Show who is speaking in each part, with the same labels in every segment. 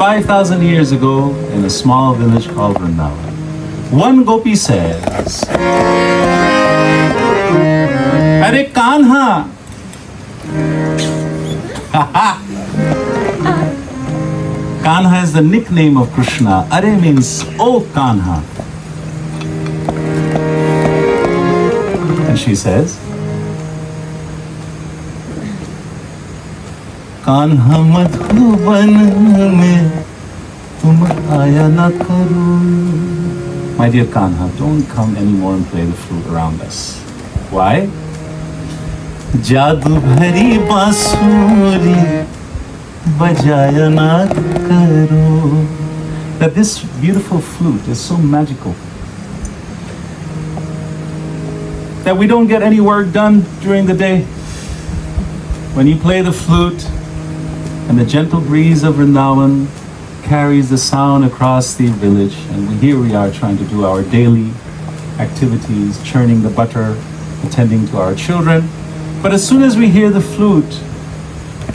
Speaker 1: 5,000 years ago in a small village called Vrindavan. One gopi says, Are Kanha! Kanha is the nickname of Krishna. Are means, oh Kanha. And she says, Kanha madhuban mein tum aaya na karo. My dear Kanha, don't come anymore and play the flute around us. Why? Jadu bhari basuri bajaya na karo. That this beautiful flute is so magical that we don't get any work done during the day. When you play the flute and the gentle breeze of Vrindavan carries the sound across the village, and here we are trying to do our daily activities, churning the butter, attending to our children. But as soon as we hear the flute,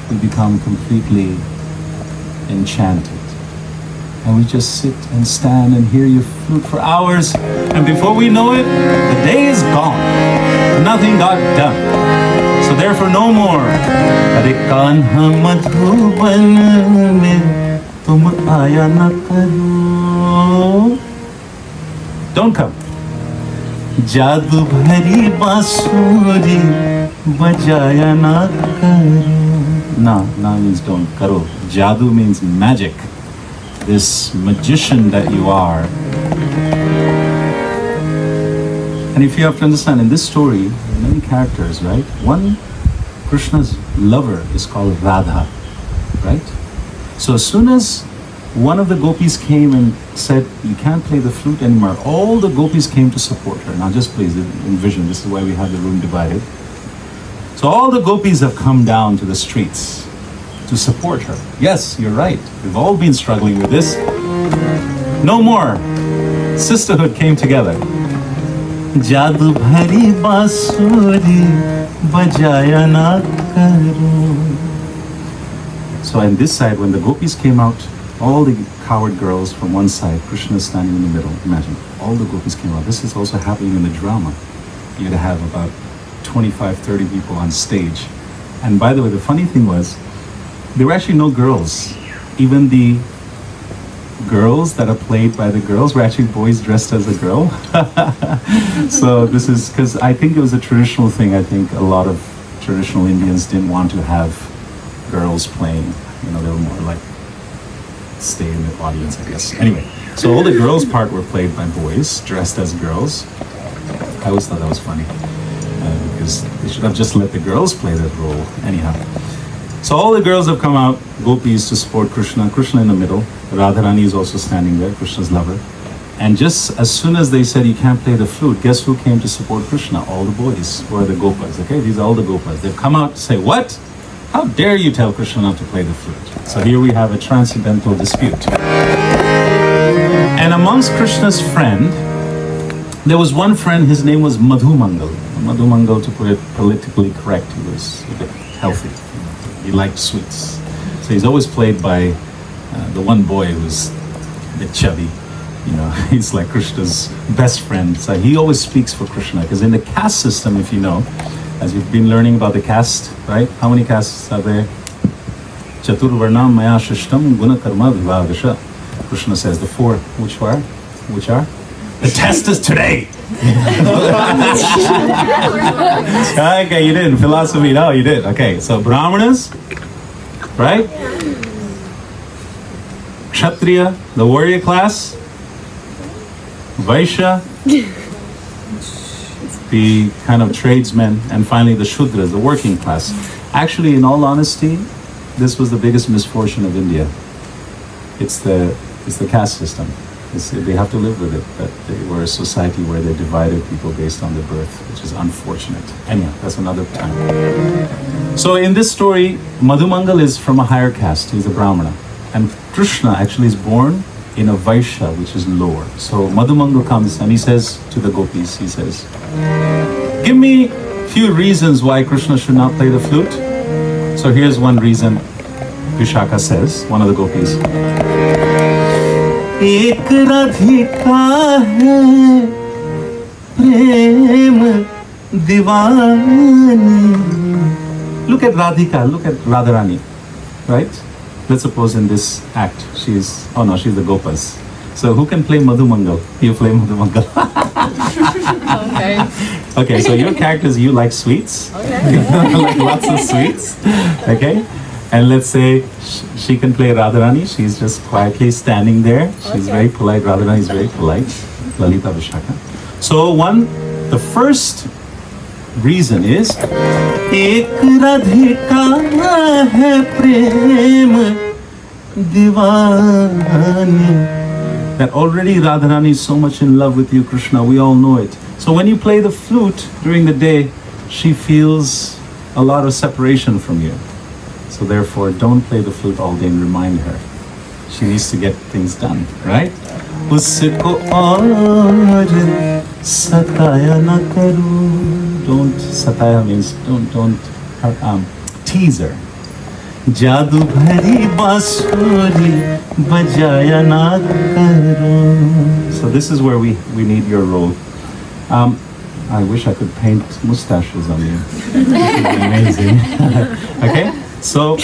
Speaker 1: we become completely enchanted. And we just sit and stand and hear your flute for hours, and before we know it, the day is gone. Nothing got done. So therefore, no more. Are Kanha madhuban mein tum aaya na karo. Don't come. Jadu bhari basuri bajaya na karo. Na means don't. Karo. Jadu means magic. This magician that you are. And if you have to understand, in this story, many characters, right? One, Krishna's lover is called Radha, right? So as soon as one of the gopis came and said, you can't play the flute anymore, all the gopis came to support her. Now just please envision, this is why we have the room divided. So all the gopis have come down to the streets to support her. Yes, you're right. We've all been struggling with this. No more. Sisterhood came together. Jadu bhari basuri bajaya na karo. So on this side, when the gopis came out, all the coward girls from one side, Krishna is standing in the middle. Imagine, all the gopis came out. This is also happening in the drama. You'd have about 25, 30 people on stage. And by the way, the funny thing was, there were actually no girls. Even the girls that are played by the girls were actually boys dressed as a girl. So this is, because I think it was a traditional thing. I think a lot of traditional Indians didn't want to have girls playing. You know, they were more like stay in the audience, I guess. Anyway, so all the girls part were played by boys dressed as girls. I always thought that was funny because they should have just let the girls play that role. Anyhow. So all the girls have come out, gopis, to support Krishna. Krishna in the middle. Radharani is also standing there, Krishna's lover. And just as soon as they said you can't play the flute, guess who came to support Krishna? All the boys, who are the gopas, okay? These are all the gopas. They've come out to say, what? How dare you tell Krishna not to play the flute? So here we have a transcendental dispute. And amongst Krishna's friend, there was one friend, his name was Madhumangal. Madhumangal, to put it politically correct, he was a bit healthy. He liked sweets. So he's always played by the one boy who's a bit chubby. You know, he's like Krishna's best friend. So he always speaks for Krishna. Because in the caste system, if you know, as you've been learning about the caste, right? How many castes are there? Chatur varnam maya shishtam guna karma vivagasha. Krishna says the four. Which are? The test is today. Okay, you didn't. Philosophy, no, you did. Okay, so Brahmanas, right? Kshatriya, the warrior class. Vaishya, the kind of tradesmen, and finally the Shudras, the working class. Actually, in all honesty, this was the biggest misfortune of India. It's the caste system. They have to live with it, that they were a society where they divided people based on their birth, which is unfortunate. Anyhow, that's another time. So in this story, Madhumangal is from a higher caste. He's a Brahmana. And Krishna actually is born in a Vaishya, which is lower. So Madhumangal comes and he says to the gopis, he says, give me a few reasons why Krishna should not play the flute. So here's one reason. Vishaka says, one of the gopis. Ek radhika hai prem divani. Look at Radhika, look at Radharani, right? Let's suppose in this act, she's the Gopas. So who can play Madhumangal? You play Madhumangal.
Speaker 2: Okay.
Speaker 1: Okay, so your characters, you like sweets.
Speaker 2: Okay.
Speaker 1: Like lots of sweets. Okay? And let's say she can play Radharani. She's just quietly standing there. She's
Speaker 2: Okay.
Speaker 1: very polite. Radharani is very polite. Lalita Vishaka. So the first reason is Ek Radhika hai prem divani. That already Radharani is so much in love with you, Krishna. We all know it. So when you play the flute during the day, she feels a lot of separation from you. So therefore, don't play the flute all day and remind her. She needs to get things done, right? Usko aur sataya na karu. Don't, sataya means don't tease her. Jadu bhari basuri bajaya na karo. So this is where we need your role. I wish I could paint mustaches on you. This would be amazing. Okay, so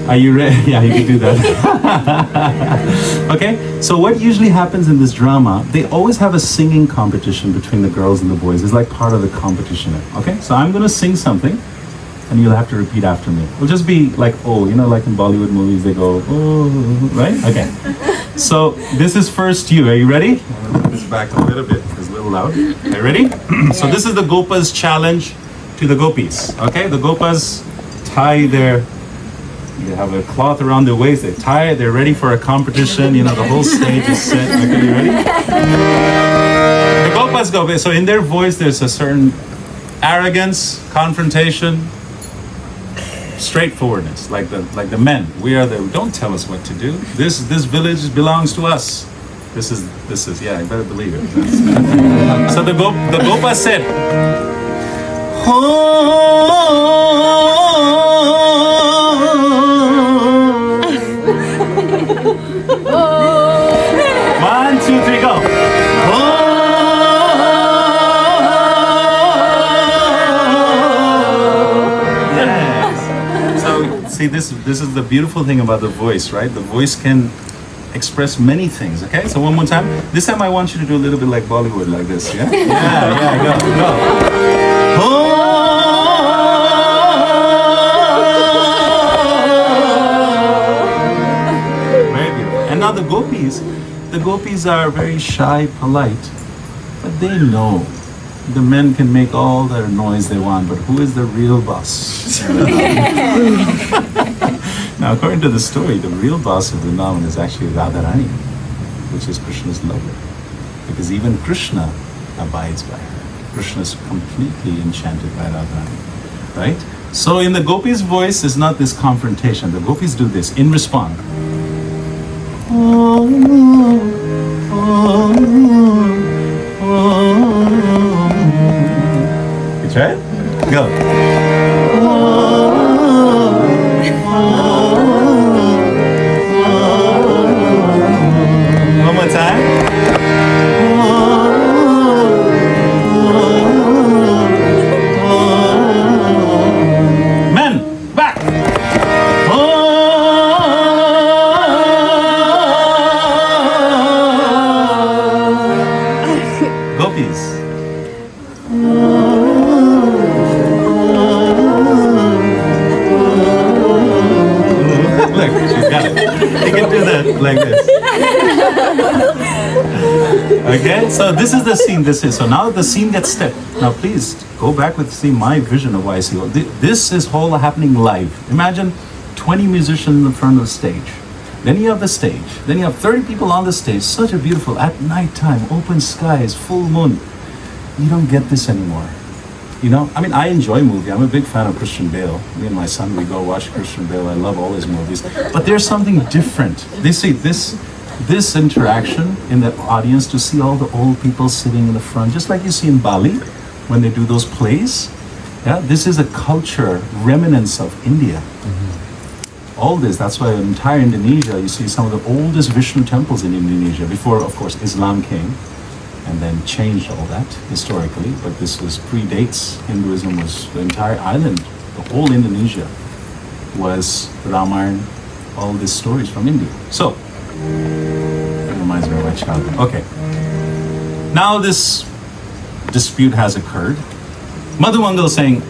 Speaker 1: are you ready? Yeah, you can do that. Okay, so what usually happens in this drama, they always have a singing competition between the girls and the boys. It's like part of the competition. Okay, so I'm gonna sing something and you'll have to repeat after me. It'll just be like, oh, you know, like in Bollywood movies, they go, oh, right? Okay. So this is first you. Are you ready? I'm gonna put this back a little bit. It's a little loud. Are you ready? So this is the Gopas challenge to the Gopis. Okay, the Gopas tie they have a cloth around their waist, they tie it, they're ready for a competition, you know, the whole stage is set. Okay, you ready? The Gopas go, so in their voice there's a certain arrogance, confrontation, straightforwardness, like the men. Don't tell us what to do. This village belongs to us. This is yeah, you better believe it. So the Gopa said, One, two, three, go. Yes. So see, this is the beautiful thing about the voice, right? The voice can express many things. Okay, so one more time. This time I want you to do a little bit like Bollywood, like this. Yeah, yeah, go. Now the gopis are very shy, polite, but they know the men can make all the noise they want, but who is the real boss? Now, according to the story, the real boss of Vrindavan is actually Radharani, which is Krishna's lover, because even Krishna abides by her. Krishna is completely enchanted by Radharani, right? So in the gopis' voice is not this confrontation. The gopis do this in response. You try it? Go. One more time. Men, back. Gopis. Look, she's got it. You can do that like this. Okay, so this is the scene. So now the scene gets set. Now please go back with see my vision of why I see. This is all happening live. Imagine 20 musicians in front of the stage. Then you have the stage. Then you have 30 people on the stage. Such a beautiful, at night time, open skies, full moon. You don't get this anymore. You know, I mean, I enjoy movie. I'm a big fan of Christian Bale. Me and my son, we go watch Christian Bale. I love all his movies. But there's something different. They see this interaction in the audience, to see all the old people sitting in the front, just like you see in Bali when they do those plays. Yeah, this is a culture remnants of India. all this. That's why in entire Indonesia, you see some of the oldest Vishnu temples in Indonesia, before, of course, Islam came and then changed all that historically. But this was predates Hinduism. Was the entire island, the whole Indonesia was Ramayana, all these stories from India. So, that reminds me of my childhood. Okay. Now this dispute has occurred. Madhu Mangal is saying,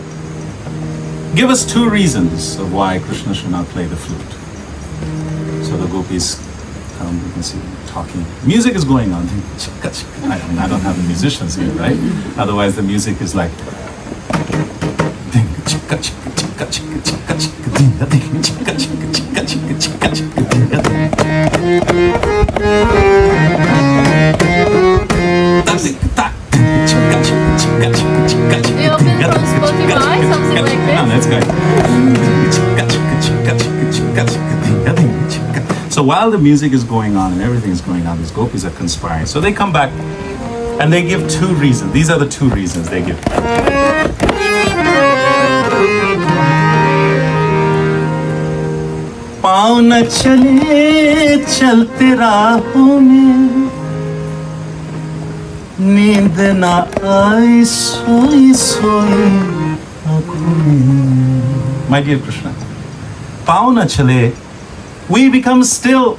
Speaker 1: give us 2 reasons of why Krishna should not play the flute. So the gopis come, you can see them talking. Music is going on. I don't have the musicians here, right? Otherwise the music is like
Speaker 2: They open from Spotify, something like this?
Speaker 1: No, that's good. So while the music is going on and everything is going on, these gopis are conspiring. So they come back and they give 2 reasons. These are the 2 reasons they give. पाँव न चले चलते राहों में, नींद न आए सोई सोई आँखों में. My dear Krishna, पाँव न चले, we become still.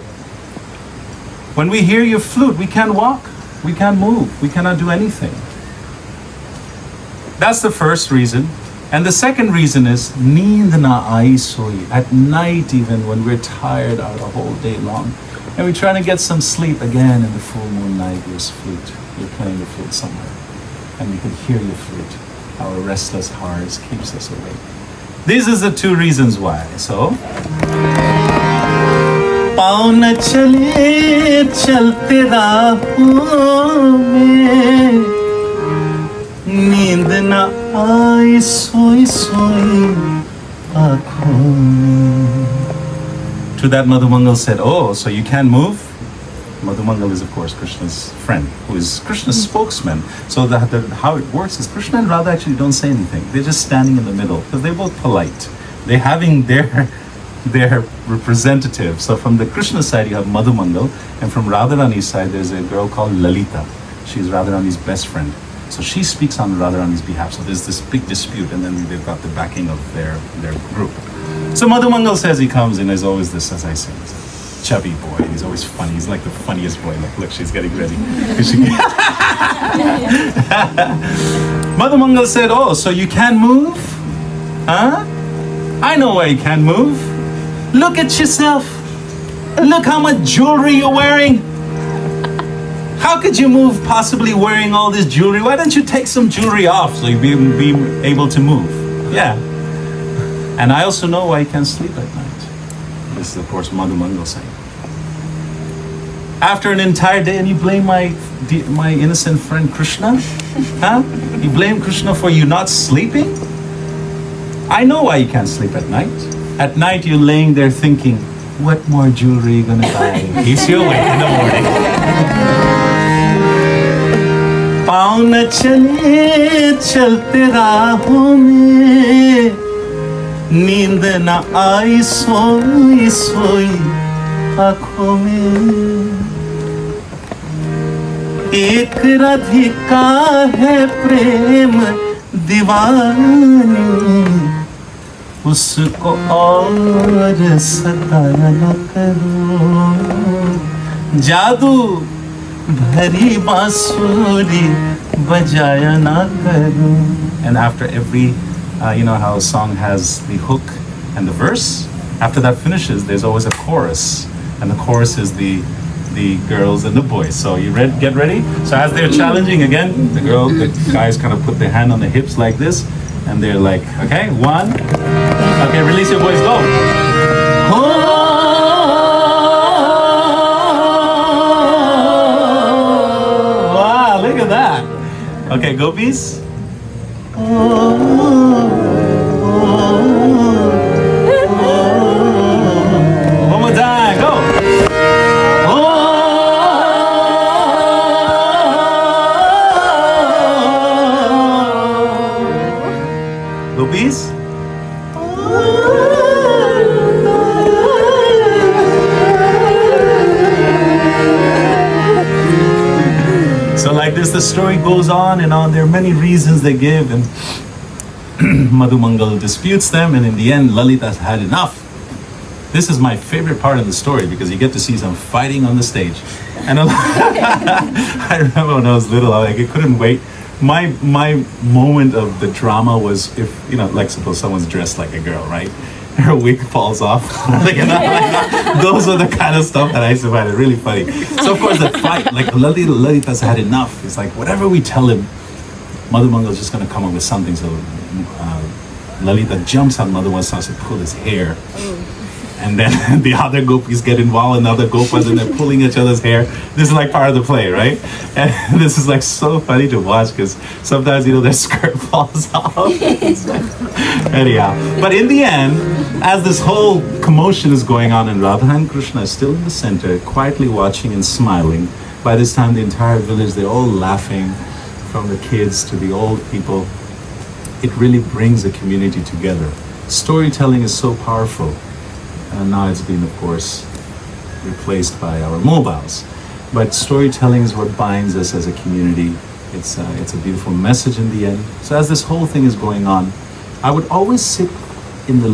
Speaker 1: When we hear your flute, we can't walk, we can't move, we cannot do anything. That's the first reason. And the second reason is neend na aayi soi. At night, even when we're tired out a whole day long, and we're trying to get some sleep again in the full moon night, there's flute. You're playing the flute somewhere, and we can hear your flute. Our restless hearts keeps us awake. These are the 2 reasons why. So, पाँव न चले चलते राहों में, नींद न आए सोई सोई आँखों में. To that, Madhu Mangal said, oh, so you can't move? Madhu Mangal is, of course, Krishna's friend, who is Krishna's spokesman. So how it works is Krishna and Radha actually don't say anything. They're just standing in the middle, because they're both polite. They're having their representative. So from the Krishna side, you have Madhu Mangal, and from Radharani's side, there's a girl called Lalita. She's Radharani's best friend. So she speaks on Radharani's behalf. So there's this big dispute, and then they've got the backing of their group. So Madhu Mangal says he comes in, is always this, as I say, he's a chubby boy. He's always funny. He's like the funniest boy. Look, she's getting ready. Madhu Mangal said, oh, so you can't move? Huh? I know why you can't move. Look at yourself. Look how much jewelry you're wearing. How could you move possibly wearing all this jewelry? Why don't you take some jewelry off so you'll be able to move? Yeah. And I also know why you can't sleep at night. This is, of course, Madhu Mangal saying. After an entire day, and you blame my innocent friend Krishna? Huh? You blame Krishna for you not sleeping? I know why you can't sleep at night. At night, you're laying there thinking, what more jewelry are you gonna buy? Keeps you awake in the morning. पाँव न चले चलते राहों में, नींद न आई सोई सोई आँखों में. एक राधिका है प्रेम दीवानी, उसको और सताया न करो. जादू भरी बांसुरी बजाया ना करूं. And after every, you know how a song has the hook and the verse? After that finishes, there's always a chorus. And the chorus is the girls and the boys. So you get ready? So as they're challenging again, the guys kind of put their hand on the hips like this. And they're like, okay, 1. Okay, release your voice, go. Look at that. Okay, gopis. One more time, go. Gopis. like this, the story goes on and on. There are many reasons they give, and Madhumangal disputes them, and in the end, Lalita's had enough. This is my favorite part of the story because you get to see some fighting on the stage. And I remember when I was little, I couldn't wait. My moment of the drama was if, like suppose someone's dressed like a girl, right? Her wig falls off. Those are the kind of stuff that I used to find it really funny. So of course the fight, like Lalita's had enough. It's like whatever we tell him, Madhumangal's just going to come up with something. So Lalita jumps on Madhumangal, starts to pull his hair. And then the other gopis get involved, and the other gopas, and they're pulling each other's hair. This is like part of the play, right? And this is like so funny to watch because sometimes, their skirt falls off. Anyhow, but in the end, as this whole commotion is going on and Radha and Krishna is still in the center, quietly watching and smiling, by this time the entire village, they're all laughing, from the kids to the old people. It really brings the community together. Storytelling is so powerful. And now it's been, of course, replaced by our mobiles. But storytelling is what binds us as a community. It's a beautiful message in the end. So as this whole thing is going on, I would always sit in the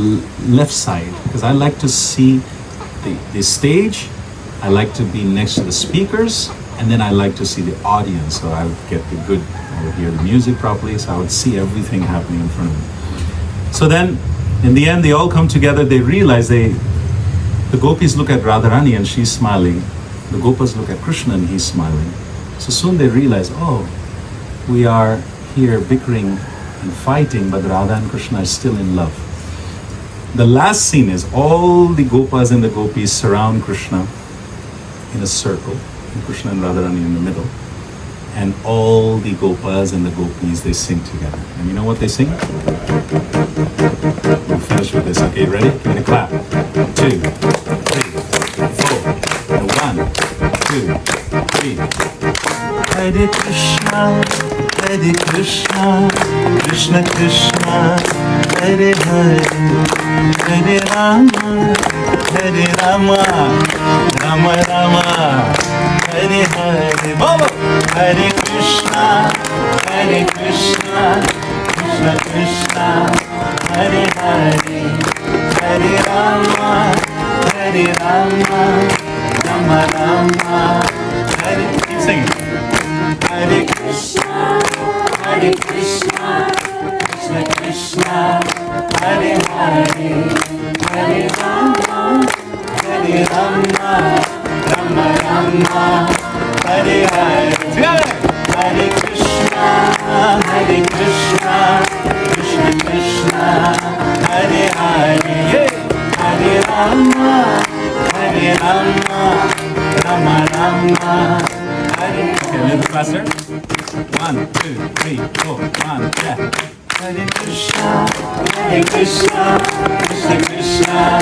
Speaker 1: left side because I like to see the stage. I like to be next to the speakers, and then I like to see the audience. So I would I would hear the music properly, so I would see everything happening in front of me. So then, in the end, they all come together. They realize the gopis look at Radharani and she's smiling. The gopas look at Krishna and he's smiling. So soon they realize, oh, we are here bickering and fighting, but Radha and Krishna are still in love. The last scene is all the gopas and the gopis surround Krishna in a circle, and Krishna and Radharani in the middle. And all the gopas and the gopis, they sing together. And you know what they sing? We'll finish with this. Okay, ready? Give me a clap. 2, 3, 4. And 1, 2, 3. Hare Krishna, Hare Krishna, Krishna Krishna, Hare Hare, Hare Rama, Hare Rama, Rama Rama, Hare Hare. Bolo! Hare Krishna, Hare Krishna, Krishna Krishna, Hare Hare, Hare Rama, Hare Rama, Rama Rama, Hare. Keep singing. Hare Krishna, Hare Krishna, Krishna Krishna, Hare Hare, Hare Rama, Hare Rama, Rama Rama, Hare Hare. Hare Krishna, Hare Krishna, Krishna Krishna, Hare Hare, Hare Rama, Hare Rama, Rama Rama, Hare. Okay, a little faster. 1, 2, 3, 4, 1, yeah. Hare Krishna, Krishna Krishna,